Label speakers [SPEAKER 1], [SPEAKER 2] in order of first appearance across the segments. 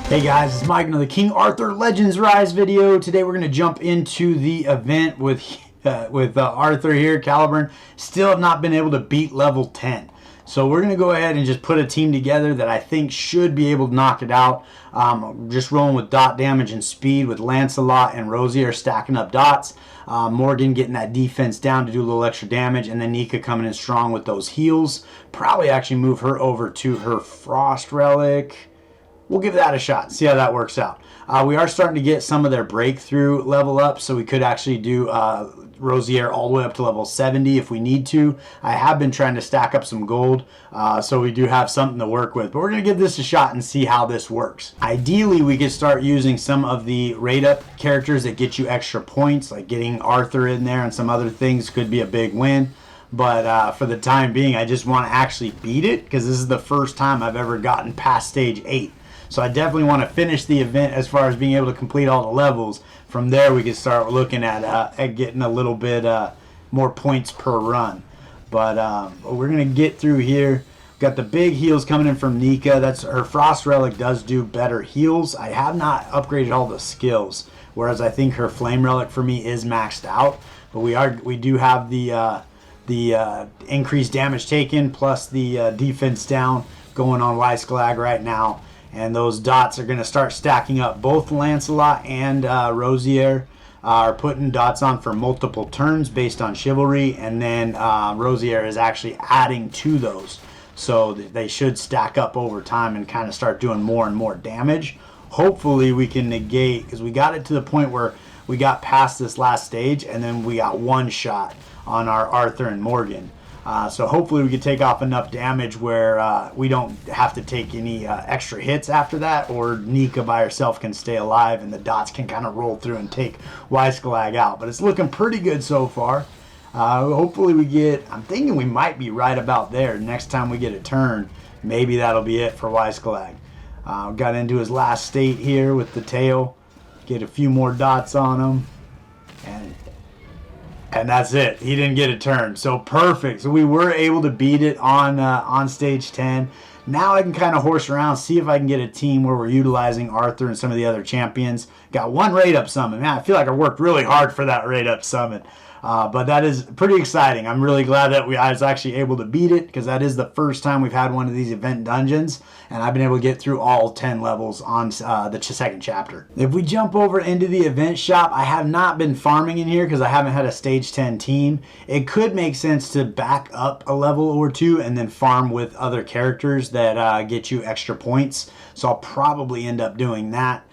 [SPEAKER 1] Hey guys, it's Mike, another King Arthur Legends Rise video. Today we're going to jump into the event with Arthur here, Caliburn. Still have not been able to beat level 10. So we're going to go ahead and just put a team together that I think should be able to knock it out. Just rolling with dot damage and speed with Lancelot and Rosier stacking up dots. Morgan getting that defense down to do a little extra damage. And then Nika coming in strong with those heals. Probably actually move her over to her Frost Relic. We'll give that a shot, see how that works out. We are starting to get some of their breakthrough level up, so we could actually do Rosier all the way up to level 70 if we need to. I have been trying to stack up some gold, so we do have something to work with. But we're going to give this a shot and see how this works. Ideally, we could start using some of the rate-up characters that get you extra points, like getting Arthur in there and some other things could be a big win. But for the time being, I just want to actually beat it, because this is the first time I've ever gotten past stage 8. So I definitely want to finish the event as far as being able to complete all the levels. From there, we can start looking at getting a little bit more points per run. But we're going to get through here. Got the big heals coming in from Nika. That's her Frost Relic does do better heals. I have not upgraded all the skills, whereas I think her Flame Relic for me is maxed out. But we do have the increased damage taken plus the defense down going on Weisgelag right now. And those dots are going to start stacking up. Both Lancelot and Rosier are putting dots on for multiple turns based on chivalry. And then Rosier is actually adding to those. So they should stack up over time and kind of start doing more and more damage. Hopefully we can negate, because we got it to the point where we got past this last stage. And then we got one shot on our Arthur and Morgan. So hopefully we can take off enough damage where we don't have to take any extra hits after that, or Nika by herself can stay alive and the dots can kind of roll through and take Weisgelag out. But it's looking pretty good so far. Hopefully we get, I'm thinking we might be right about there. Next time we get a turn, maybe that'll be it for Weisgelag. Got into his last state here with the tail. Get a few more dots on him. And that's it. He didn't get a turn. So perfect. So we were able to beat it on stage 10. Now I can kind of horse around, see if I can get a team where we're utilizing Arthur and some of the other champions. Got one raid up summon. Man, I feel like I worked really hard for that raid up summon. But that is pretty exciting. I'm really glad that I was actually able to beat it, because that is the first time we've had one of these event dungeons, and I've been able to get through all 10 levels on the second chapter. If we jump over into the event shop, I have not been farming in here because I haven't had a stage 10 team. It could make sense to back up a level or two and then farm with other characters that get you extra points. So I'll probably end up doing that.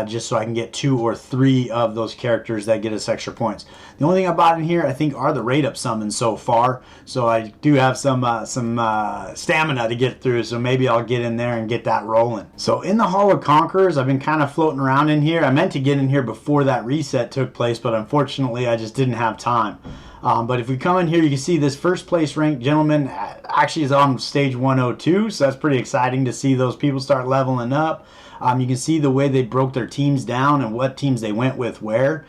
[SPEAKER 1] Just so I can get 2 or 3 of those characters that get us extra points. The only thing I bought in here, I think, are the rate up summons so far. So I do have some stamina to get through, so maybe I'll get in there and get that rolling. So in the Hall of Conquerors, I've been kind of floating around in here. I meant to get in here before that reset took place, but unfortunately I just didn't have time. But if we come in here, you can see this first place ranked gentleman actually is on stage 102, so that's pretty exciting to see those people start leveling up. You can see the way they broke their teams down and what teams they went with where,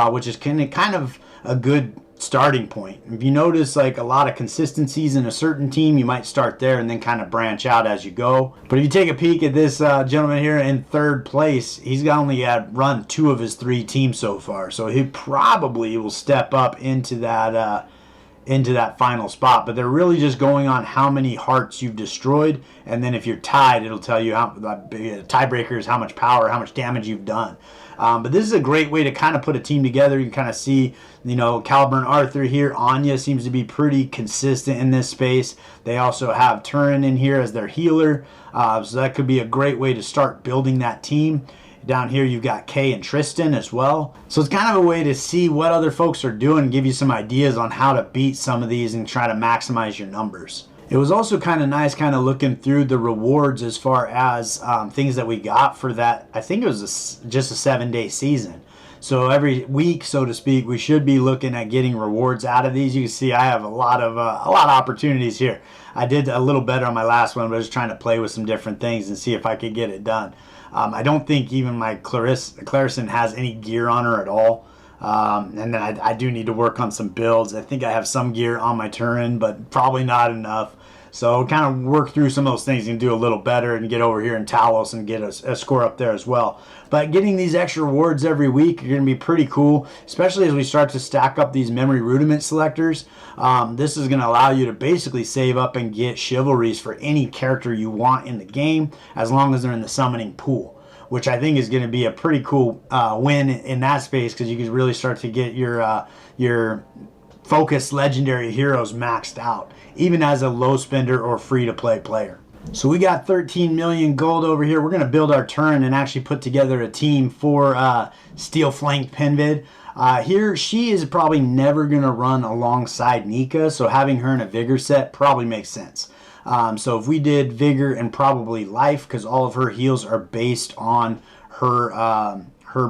[SPEAKER 1] which is kind of a good starting point. If you notice like a lot of consistencies in a certain team, you might start there and then kind of branch out as you go. But if you take a peek at this gentleman here in third place, he's only run 2 of his 3 teams so far. So he probably will step up into that final spot. But they're really just going on how many hearts you've destroyed, and then if you're tied, it'll tell you how tiebreaker is how much power, how much damage you've done. But this is a great way to kind of put a team together. You can kind of see, you know, Caliburn, Arthur here. Anya seems to be pretty consistent in this space. They also have Turin in here as their healer, so that could be a great way to start building that team. Down here you've got Kay and Tristan as well. So it's kind of a way to see what other folks are doing, give you some ideas on how to beat some of these and try to maximize your numbers. It was also kind of nice kind of looking through the rewards as far as things that we got for that. I think it was just a 7-day season. So every week, so to speak, we should be looking at getting rewards out of these. You can see I have a lot of opportunities here. I did a little better on my last one, but I was trying to play with some different things and see if I could get it done. I don't think even my Clarison has any gear on her at all. And then I do need to work on some builds. I think I have some gear on my Turin, but probably not enough. So kind of work through some of those things and do a little better and get over here in Talos and get a score up there as well. But getting these extra rewards every week are going to be pretty cool, especially as we start to stack up these memory rudiment selectors. This is going to allow you to basically save up and get chivalries for any character you want in the game, as long as they're in the summoning pool, which I think is going to be a pretty cool win in that space, because you can really start to get your focused legendary heroes maxed out, even as a low spender or free-to-play player. So we got 13 million gold over here. We're going to build our turn and actually put together a team for Steel Flanked Penveid. Here, she is probably never going to run alongside Nika, so having her in a Vigor set probably makes sense. So if we did Vigor and probably Life, because all of her heals are based on her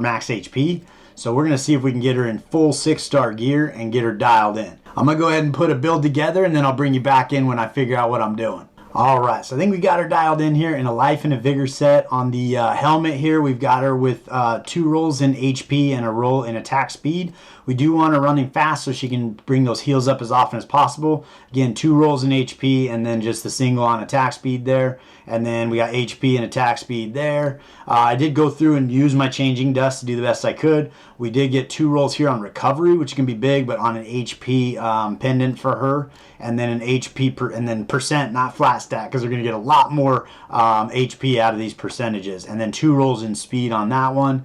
[SPEAKER 1] max HP. So we're going to see if we can get her in full 6-star gear and get her dialed in. I'm going to go ahead and put a build together, and then I'll bring you back in when I figure out what I'm doing. Alright, so I think we got her dialed in here in a Life and a Vigor set. On the helmet here, we've got her with 2 rolls in HP and a roll in attack speed. We do want her running fast so she can bring those heals up as often as possible. Again, 2 rolls in HP and then just the single on attack speed there. And then we got HP and attack speed there. I did go through and use my changing dust to do the best I could. We did get 2 rolls here on recovery, which can be big, but on an HP pendant for her. And then an HP and then percent, not flat stat, because they're going to get a lot more HP out of these percentages. And then 2 rolls in speed on that one.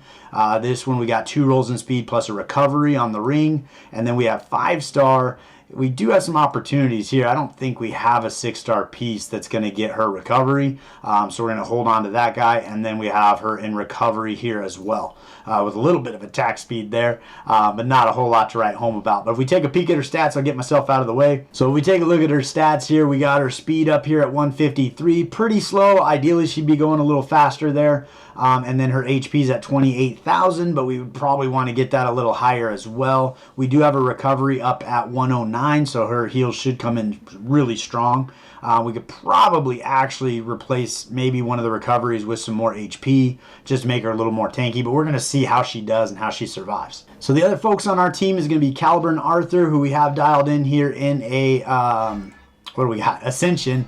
[SPEAKER 1] This one we got 2 rolls in speed plus a recovery on the ring. And then we have 5-star. We do have some opportunities here. I don't think we have a 6-star piece that's going to get her recovery. So we're going to hold on to that guy. And then we have her in recovery here as well, with a little bit of attack speed there, but not a whole lot to write home about. But if we take a peek at her stats, I'll get myself out of the way. So if we take a look at her stats here, we got her speed up here at 153. Pretty slow. Ideally, she'd be going a little faster there. And then her HP is at 28,000, but we would probably want to get that a little higher as well. We do have a recovery up at 109, so her heals should come in really strong. We could probably actually replace maybe one of the recoveries with some more HP, just to make her a little more tanky, but we're going to see how she does and how she survives. So the other folks on our team is going to be Caliburn Arthur, who we have dialed in here in a, what do we got? Ascension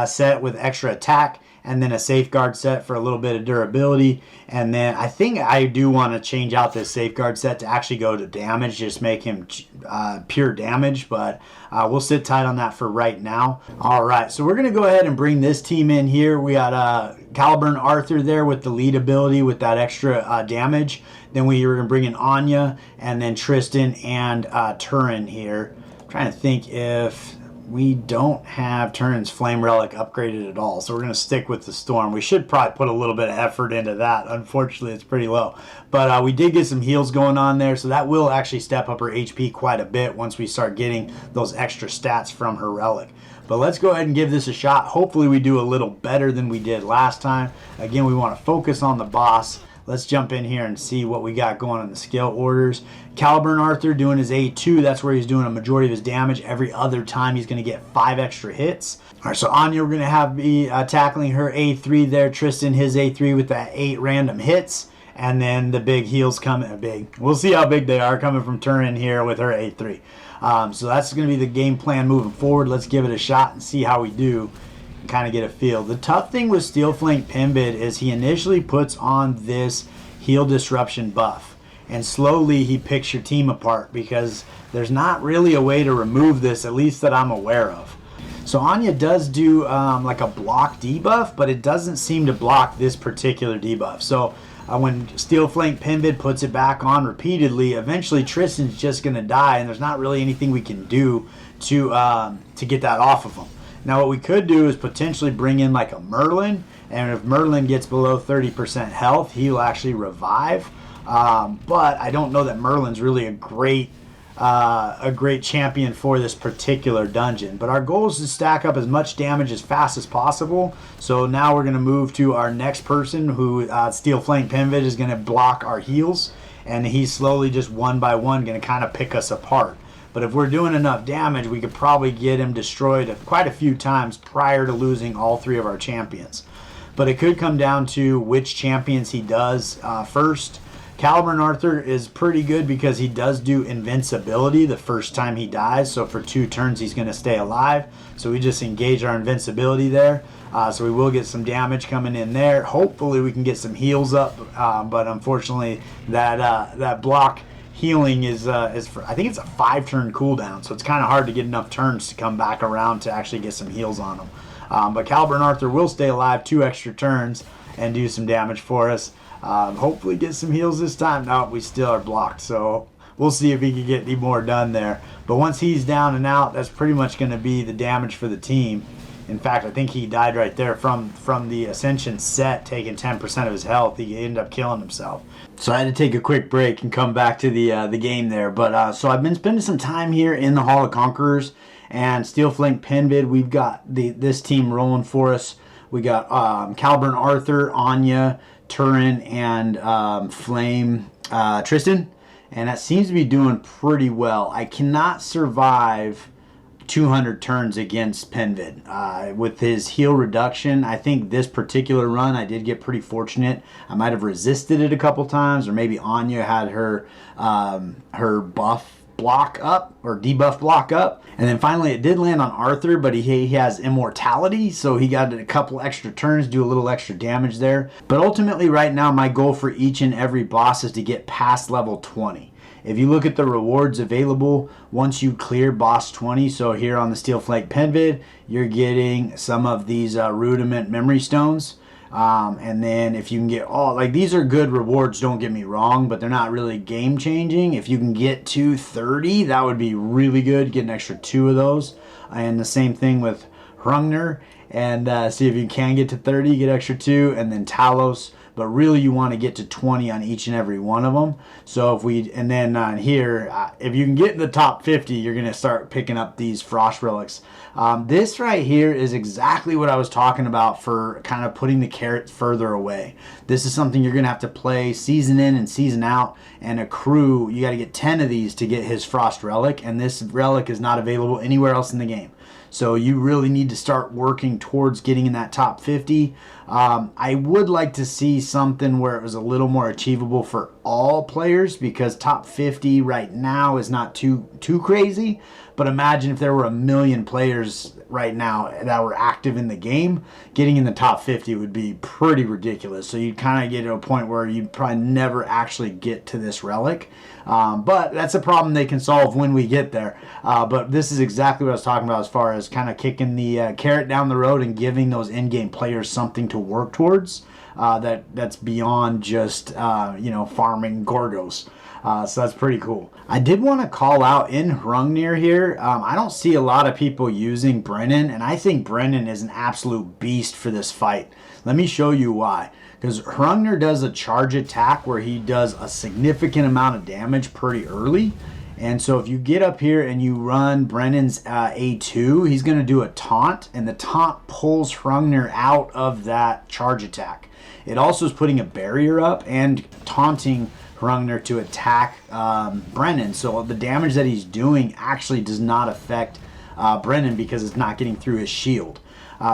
[SPEAKER 1] set with extra attack, and then a Safeguard set for a little bit of durability. And then I think I do want to change out this Safeguard set to actually go to damage, just make him pure damage, but we'll sit tight on that for right now. Alright, so we're going to go ahead and bring this team in here. We got Caliburn Arthur there with the lead ability with that extra damage. Then we were going to bring in Anya, and then Tristan and Turin here. I'm trying to think if we don't have Turin's Flame Relic upgraded at all, so we're going to stick with the Storm. We should probably put a little bit of effort into that. Unfortunately, it's pretty low. But we did get some heals going on there, so that will actually step up her HP quite a bit once we start getting those extra stats from her Relic. But let's go ahead and give this a shot. Hopefully we do a little better than we did last time. Again, we want to focus on the boss. Let's jump in here and see what we got going on the skill orders. Caliburn Arthur doing his A2. That's where he's doing a majority of his damage. Every other time he's going to get 5 extra hits. All right, so Anya, we're going to have be tackling her A3 there. Tristan, his A3 with that 8 random hits. And then the big heals coming. We'll see how big they are coming from Turin here with her A3. So that's going to be the game plan moving forward. Let's give it a shot and see how we do. Kind of get a feel. The tough thing with Steel Flanked Penveid is he initially puts on this heal disruption buff, and slowly he picks your team apart because there's not really a way to remove this, at least that I'm aware of. So Anya does do like a block debuff, but it doesn't seem to block this particular debuff. So when Steel Flanked Penveid puts it back on repeatedly, eventually Tristan's just going to die, and there's not really anything we can do to get that off of him. Now what we could do is potentially bring in like a Merlin, and if Merlin gets below 30% health, he'll actually revive. But I don't know that Merlin's really a great champion for this particular dungeon. But our goal is to stack up as much damage as fast as possible. So now we're going to move to our next person, who Steel Flanked Penveid is going to block our heals, and he's slowly just one by one going to kind of pick us apart. But if we're doing enough damage, we could probably get him destroyed quite a few times prior to losing all 3 of our champions. But it could come down to which champions he does first. Caliburn Arthur is pretty good because he does do invincibility the first time he dies. So for 2 turns, he's going to stay alive. So we just engage our invincibility there. So we will get some damage coming in there. Hopefully we can get some heals up. But unfortunately, that block healing is for, I think it's a 5-turn cooldown. So it's kind of hard to get enough turns to come back around to actually get some heals on him. But Caliburn Arthur will stay alive 2 extra turns and do some damage for us. Hopefully get some heals this time. No, we still are blocked, so we'll see if he can get any more done there. But once he's down and out, that's pretty much going to be the damage for the team. In fact, I think he died right there from the Ascension set, taking 10% of his health. He ended up killing himself. So I had to take a quick break and come back to the game there. But so I've been spending some time here in the Hall of Conquerors and Steel Flank Penveid. We've got this team rolling for us. We got Caliburn Arthur, Anya, Turin, and Flame Tristan, and that seems to be doing pretty well. I cannot survive 200 turns against Penveid. With his heal reduction, I think this particular run I did get pretty fortunate. I might have resisted it a couple times, or maybe Anya had her buff block up or debuff block up, and then finally it did land on Arthur, but he has immortality, so he got a couple extra turns, do a little extra damage there. But ultimately right now my goal for each and every boss is to get past level 20. If you look at the rewards available once you clear boss 20, so here on the Steel Flank Penveid, you're getting some of these rudiment memory stones. And then if you can get these are good rewards, don't get me wrong, but they're not really game changing. If you can get to 30, that would be really good. Get an extra 2 of those. And the same thing with Hrungnir. And see if you can get to 30, get extra 2, and then Talos. But really you want to get to 20 on each and every one of them. So if we, and then on here, if you can get in the top 50, you're going to start picking up these frost relics. This right here is exactly what I was talking about for kind of putting the carrot further away. This is something you're going to have to play season in and season out and accrue. You got to get 10 of these to get his frost relic, and this relic is not available anywhere else in the game. So you really need to start working towards getting in that top 50. I would like to see something where it was a little more achievable for all players, because top 50 right now is not too crazy. But imagine if there were 1 million players right now that were active in the game, getting in the top 50 would be pretty ridiculous. So you'd kind of get to a point where you'd probably never actually get to this relic. But that's a problem they can solve when we get there. But this is exactly what I was talking about as far as kind of kicking the carrot down the road and giving those in-game players something to work towards that's beyond just farming Gorgos. So that's pretty cool. I did want to call out in Hrungnir here. I don't see a lot of people using Brennan, and I think Brennan is an absolute beast for this fight. Let me show you why. Because Hrungnir does a charge attack where he does a significant amount of damage pretty early. And so if you get up here and you run Brennan's A2, he's going to do a taunt, and the taunt pulls Hrungnir out of that charge attack. It also is putting a barrier up and taunting Hrungnir to attack Brennan. So the damage that he's doing actually does not affect Brennan because it's not getting through his shield.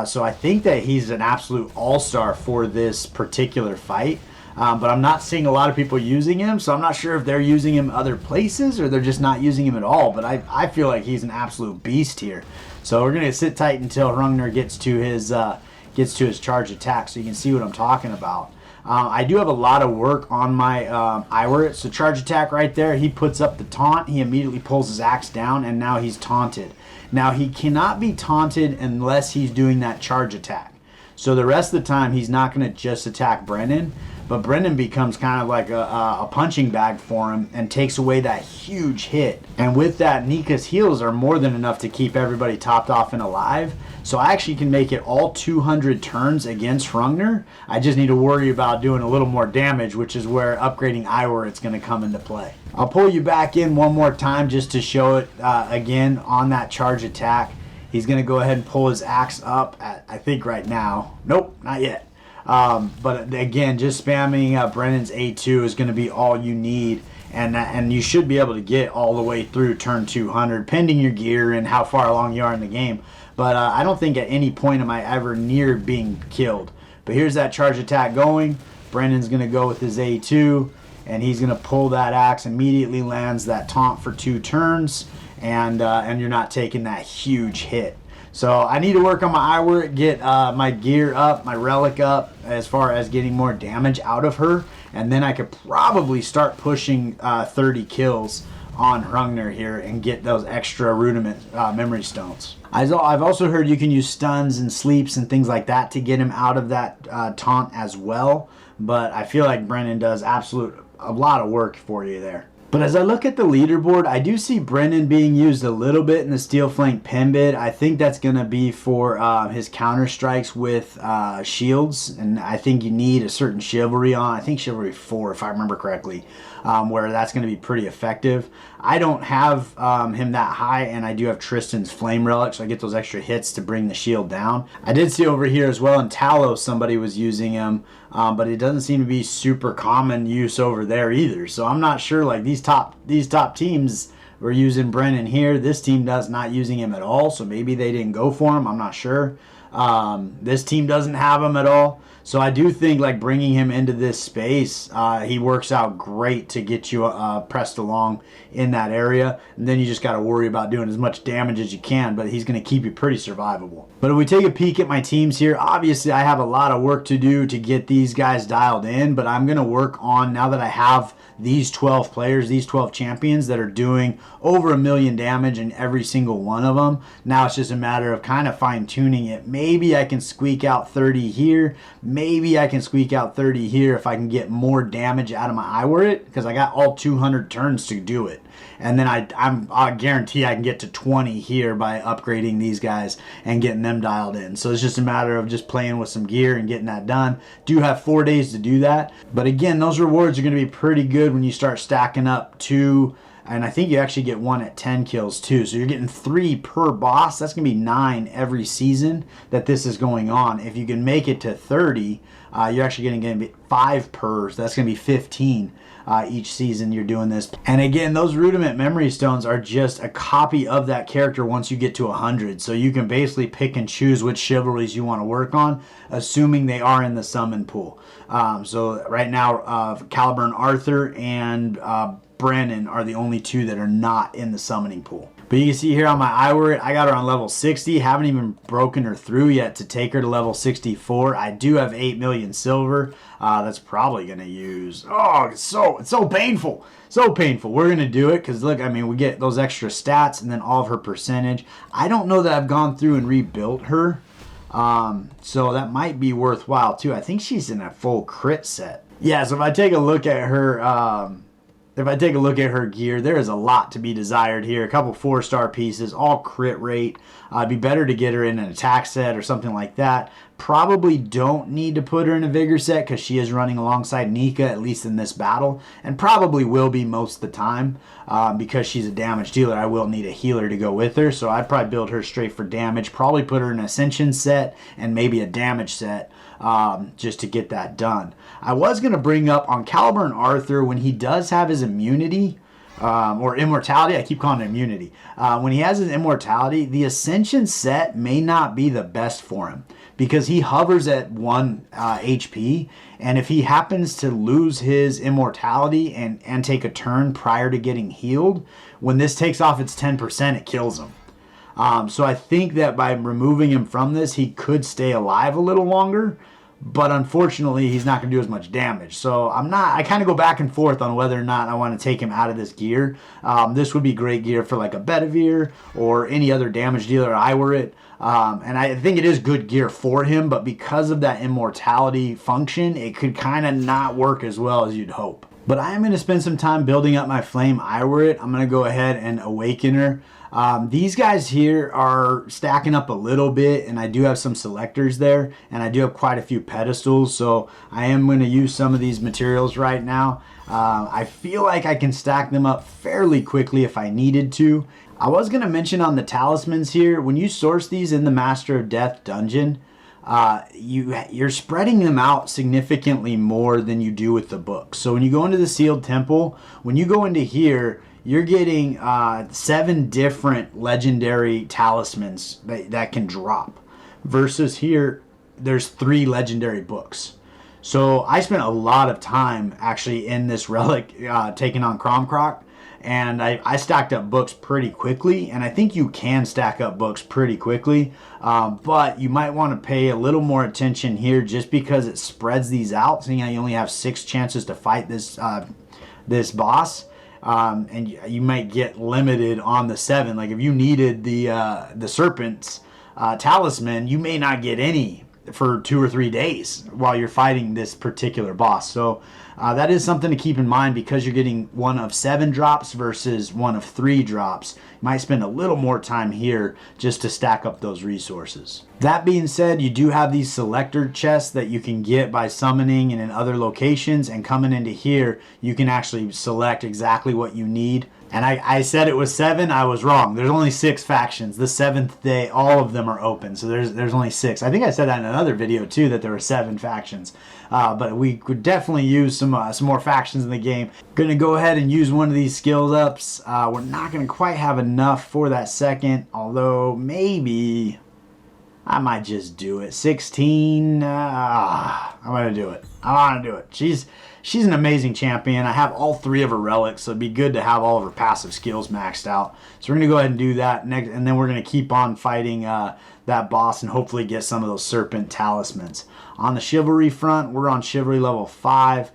[SPEAKER 1] So I think that he's an absolute all-star for this particular fight. But I'm not seeing a lot of people using him, so I'm not sure if they're using him other places or they're just not using him at all. But I feel like he's an absolute beast here. So we're going to sit tight until Hrungnir gets to his charge attack, so you can see what I'm talking about. I do have a lot of work on my Iwart. So charge attack right there, he puts up the taunt, he immediately pulls his axe down, and now he's taunted. Now he cannot be taunted unless he's doing that charge attack. So the rest of the time he's not going to just attack Brennan, but Brennan becomes kind of like a punching bag for him and takes away that huge hit. And with that, Nika's heals are more than enough to keep everybody topped off and alive. So I actually can make it all 200 turns against Hrungnir. I just need to worry about doing a little more damage, which is where upgrading Iwart is going to come into play. I'll pull you back in one more time just to show it again on that charge attack. He's going to go ahead and pull his axe up, I think right now. Nope, not yet. But again, just spamming Brennan's A2 is going to be all you need. And you should be able to get all the way through turn 200, pending your gear and how far along you are in the game. But I don't think at any point am I ever near being killed. But here's that charge attack going. Brennan's going to go with his A2. and he's going to pull that axe, immediately lands that taunt for 2 turns, and you're not taking that huge hit. So I need to work on my Iwart, get my gear up, my relic up, as far as getting more damage out of her, and then I could probably start pushing 30 kills on Hrungnir here and get those extra rudiment memory stones. I've also heard you can use stuns and sleeps and things like that to get him out of that taunt as well, but I feel like Brennan does a lot of work for you there. But as I look at the leaderboard, I do see Brennan being used a little bit in the Steel Flank Penveid. I think that's going to be for his counter strikes with shields, and I think you need a certain chivalry on. I think chivalry 4, if I remember correctly, where that's going to be pretty effective. I don't have him that high, and I do have Tristan's Flame Relic, so I get those extra hits to bring the shield down. I did see over here as well in Talos somebody was using him, but it doesn't seem to be super common use over there either. So I'm not sure, like these top teams were using Brennan here. This team does not using him at all, so maybe they didn't go for him. I'm not sure. This team doesn't have him at all. So I do think like bringing him into this space, he works out great to get you pressed along in that area. And then you just got to worry about doing as much damage as you can, but he's going to keep you pretty survivable. But if we take a peek at my teams here, obviously I have a lot of work to do to get these guys dialed in, but I'm going to work on, now that I have these 12 players, these 12 champions that are doing over 1 million damage in every single one of them. Now it's just a matter of kind of fine tuning it. Maybe I can squeak out 30 here. Maybe I can squeak out 30 here if I can get more damage out of my Iwart, because I got all 200 turns to do it. And then I guarantee I can get to 20 here by upgrading these guys and getting them dialed in. So it's just a matter of just playing with some gear and getting that done. Do have 4 days to do that. But again, those rewards are going to be pretty good when you start stacking up 2. And I think you actually get 1 at 10 kills too. So you're getting 3 per boss. That's going to be 9 every season that this is going on. If you can make it to 30, you're actually going to get 5 per. So that's going to be 15 each season you're doing this. And again, those rudiment memory stones are just a copy of that character once you get to 100. So you can basically pick and choose which chivalries you want to work on, assuming they are in the summon pool. So right now, Caliburn Arthur and Brennan are the only 2 that are not in the summoning pool. But you can see here on my Iwart, I got her on level 60. Haven't even broken her through yet to take her to level 64. I do have 8 million silver. That's probably going to use... Oh, it's so painful. So painful. We're going to do it because, look, I mean, we get those extra stats and then all of her percentage. I don't know that I've gone through and rebuilt her. So that might be worthwhile, too. I think she's in a full crit set. Yeah, so if I take a look at her... If I take a look at her gear, there is a lot to be desired here. A couple 4-star pieces, all crit rate. It'd be better to get her in an attack set or something like that. Probably don't need to put her in a vigor set because she is running alongside Nika, at least in this battle. And probably will be most of the time because she's a damage dealer. I will need a healer to go with her. So I'd probably build her straight for damage. Probably put her in an Ascension set and maybe a damage set just to get that done. I was going to bring up on Caliburn Arthur, when he does have his immunity, or immortality, I keep calling it immunity. When he has his immortality, the Ascension set may not be the best for him because he hovers at 1 HP, and if he happens to lose his immortality and take a turn prior to getting healed, when this takes off its 10%, it kills him. So I think that by removing him from this, he could stay alive a little longer. But unfortunately, he's not going to do as much damage. So I kind of go back and forth on whether or not I want to take him out of this gear. This would be great gear for like a Bedivere or any other damage dealer Iwart. And I think it is good gear for him, but because of that immortality function, it could kind of not work as well as you'd hope. But I am going to spend some time building up my Flame Iwart. I'm going to go ahead and awaken her. These guys here are stacking up a little bit, and I do have some selectors there, and I do have quite a few pedestals, so I am going to use some of these materials right now. I feel like I can stack them up fairly quickly if I needed to. I was going to mention on the talismans here, when you source these in the Master of Death dungeon, you're spreading them out significantly more than you do with the book. So when you go into the Sealed Temple, when you go into here, you're getting 7 different legendary talismans that can drop. Versus here, there's 3 legendary books. So I spent a lot of time actually in this relic taking on Cromcroc, and I stacked up books pretty quickly, and I think you can stack up books pretty quickly, but you might want to pay a little more attention here just because it spreads these out. So you only have 6 chances to fight this boss. And you might get limited on the 7. Like if you needed the serpent's talisman, you may not get any for 2 or 3 days while you're fighting this particular boss. So that is something to keep in mind because you're getting 1 of 7 drops versus 1 of 3 drops. You might spend a little more time here just to stack up those resources. That being said, you do have these selector chests that you can get by summoning and in other locations, and coming into here you can actually select exactly what you need. And I said it was 7. I was wrong. There's only 6 factions. The 7th day, all of them are open. So there's only 6. I think I said that in another video too, that there were 7 factions. But we could definitely use some more factions in the game. Gonna go ahead and use one of these skills ups. We're not gonna quite have enough for that second, although maybe I might just do it. 16. I'm gonna do it. I want to do it. She's an amazing champion. I have all 3 of her relics, so it'd be good to have all of her passive skills maxed out. So we're going to go ahead and do that next, and then we're going to keep on fighting that boss and hopefully get some of those serpent talismans. On the chivalry front, we're on chivalry level 5.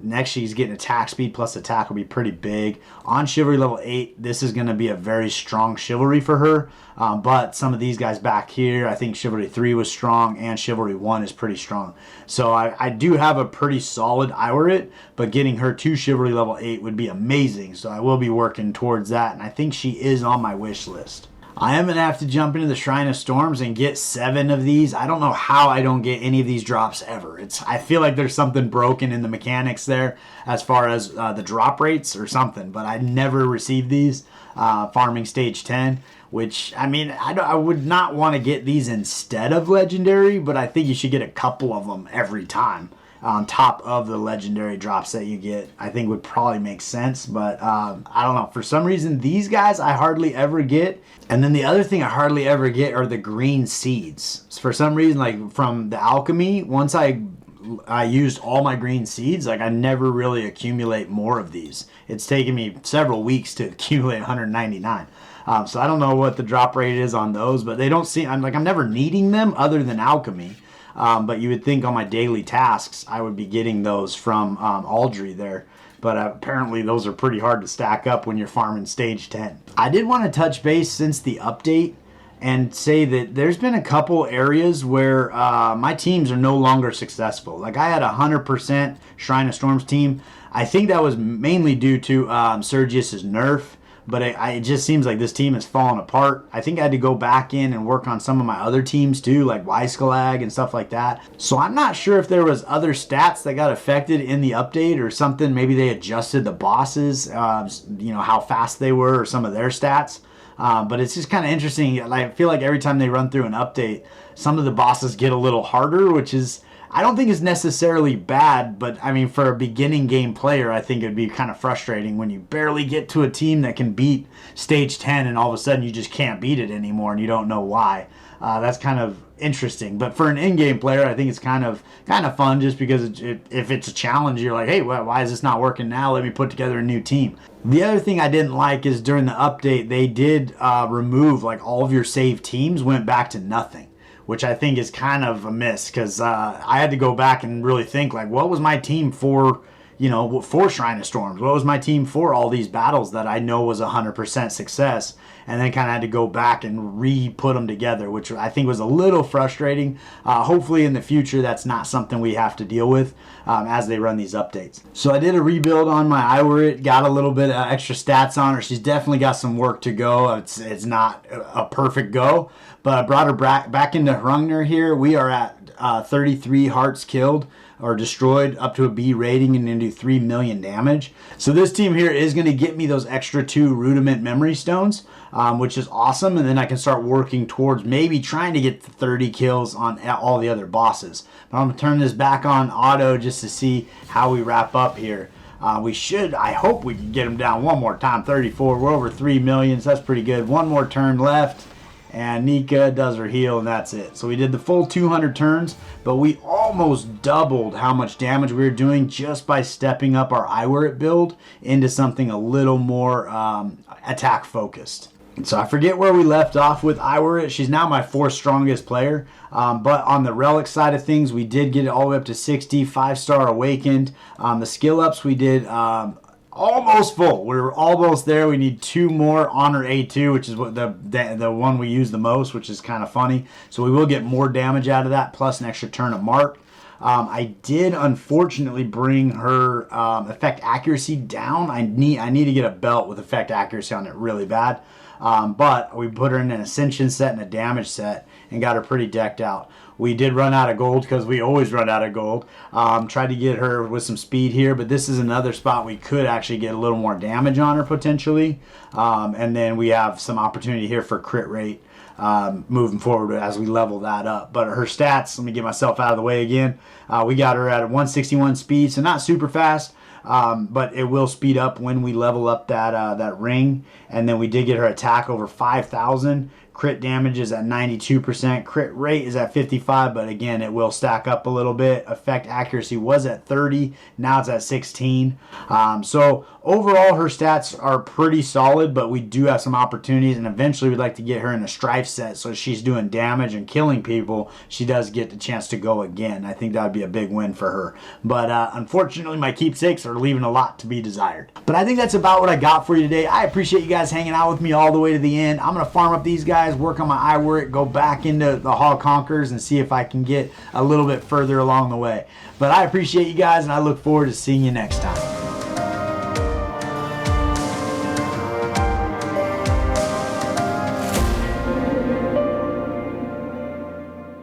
[SPEAKER 1] Next, she's getting attack speed plus attack will be pretty big. On chivalry level 8, this is going to be a very strong chivalry for her. But some of these guys back here, I think chivalry 3 was strong and chivalry 1 is pretty strong. So I do have a pretty solid Iwarit, but getting her to chivalry level 8 would be amazing. So I will be working towards that, and I think she is on my wish list. I am going to have to jump into the Shrine of Storms and get 7 of these. I don't know how I don't get any of these drops ever. I feel like there's something broken in the mechanics there as far as the drop rates or something, but I never received these farming stage 10, which, I mean, I would not want to get these instead of legendary, but I think you should get a couple of them every time on top of the legendary drops that you get. I think would probably make sense, but I don't know. For some reason, these guys I hardly ever get. And then the other thing I hardly ever get are the green seeds. For some reason, like from the alchemy, once I used all my green seeds, like I never really accumulate more of these. It's taken me several weeks to accumulate 199. So I don't know what the drop rate is on those, but they don't seem, I'm never needing them other than alchemy. But you would think on my daily tasks I would be getting those from Aldry there. But apparently those are pretty hard to stack up when you're farming stage 10. I did want to touch base since the update and say that there's been a couple areas where my teams are no longer successful. Like I had 100% Shrine of Storms team. I think that was mainly due to Sergius's nerf. But it just seems like this team has fallen apart. I think I had to go back in and work on some of my other teams too, like Wyskalag and stuff like that. So I'm not sure if there was other stats that got affected in the update or something. Maybe they adjusted the bosses, how fast they were or some of their stats. But it's just kind of interesting. I feel like every time they run through an update, some of the bosses get a little harder, which is, I don't think it's necessarily bad, but I mean, for a beginning game player, I think it'd be kind of frustrating when you barely get to a team that can beat stage 10 and all of a sudden you just can't beat it anymore and you don't know why. That's kind of interesting. But for an in-game player, I think it's kind of fun just because if it's a challenge, you're like, hey, why is this not working now? Let me put together a new team. The other thing I didn't like is during the update, they did remove, like, all of your saved teams went back to nothing, which I think is kind of a miss because I had to go back and really think, like, what was my team for, for Shrine of Storms? What was my team for all these battles that I know was 100% success? And then kind of had to go back and re-put them together, which I think was a little frustrating. Hopefully in the future, that's not something we have to deal with as they run these updates. So I did a rebuild on my Iwarit, got a little bit of extra stats on her. She's definitely got some work to go. It's not a perfect go, but I brought her back into Hrungnir here. We are at 33 hearts killed or destroyed up to a B rating and into 3 million damage. So this team here is going to get me those extra 2 rudiment memory stones, which is awesome. And then I can start working towards maybe trying to get 30 kills on all the other bosses. But I'm going to turn this back on auto just to see how we wrap up here. I hope we can get them down one more time. 34, we're over 3 million, so that's pretty good. One more turn left. and Nika does her heal, and that's it. So we did the full 200 turns, but we almost doubled how much damage we were doing just by stepping up our Iwerit build into something a little more attack focused. So I forget where we left off with Iwerit. She's now my 4th strongest player. But on the relic side of things, we did get it all the way up to 60, 5-star awakened. The skill ups we did almost full. We were almost there. We need 2 more honor A2, which is what the one we use the most, which is kind of funny. So we will get more damage out of that, plus an extra turn of mark. I did unfortunately bring her effect accuracy down. I need to get a belt with effect accuracy on it really bad. But we put her in an ascension set and a damage set and got her pretty decked out. We did run out of gold because we always run out of gold. Tried to get her with some speed here, but this is another spot we could actually get a little more damage on her potentially. And then we have some opportunity here for crit rate moving forward as we level that up. But her stats, let me get myself out of the way again. We got her at a 161 speed, so not super fast. But it will speed up when we level up that ring. And then we did get her attack over 5,000. Crit damage is at 92%. Crit rate is at 55, but again, it will stack up a little bit. Effect accuracy was at 30. Now it's at 16. So overall, her stats are pretty solid, but we do have some opportunities, and eventually we'd like to get her in a strife set so she's doing damage and killing people. She does get the chance to go again. I think that would be a big win for her. But unfortunately, my keepsakes are leaving a lot to be desired. But I think that's about what I got for you today. I appreciate you guys hanging out with me all the way to the end. I'm going to farm up these guys, work on my Iwerit, go back into the Hall Conquerors, and see if I can get a little bit further along the way. But I appreciate you guys, and I look forward to seeing you next time.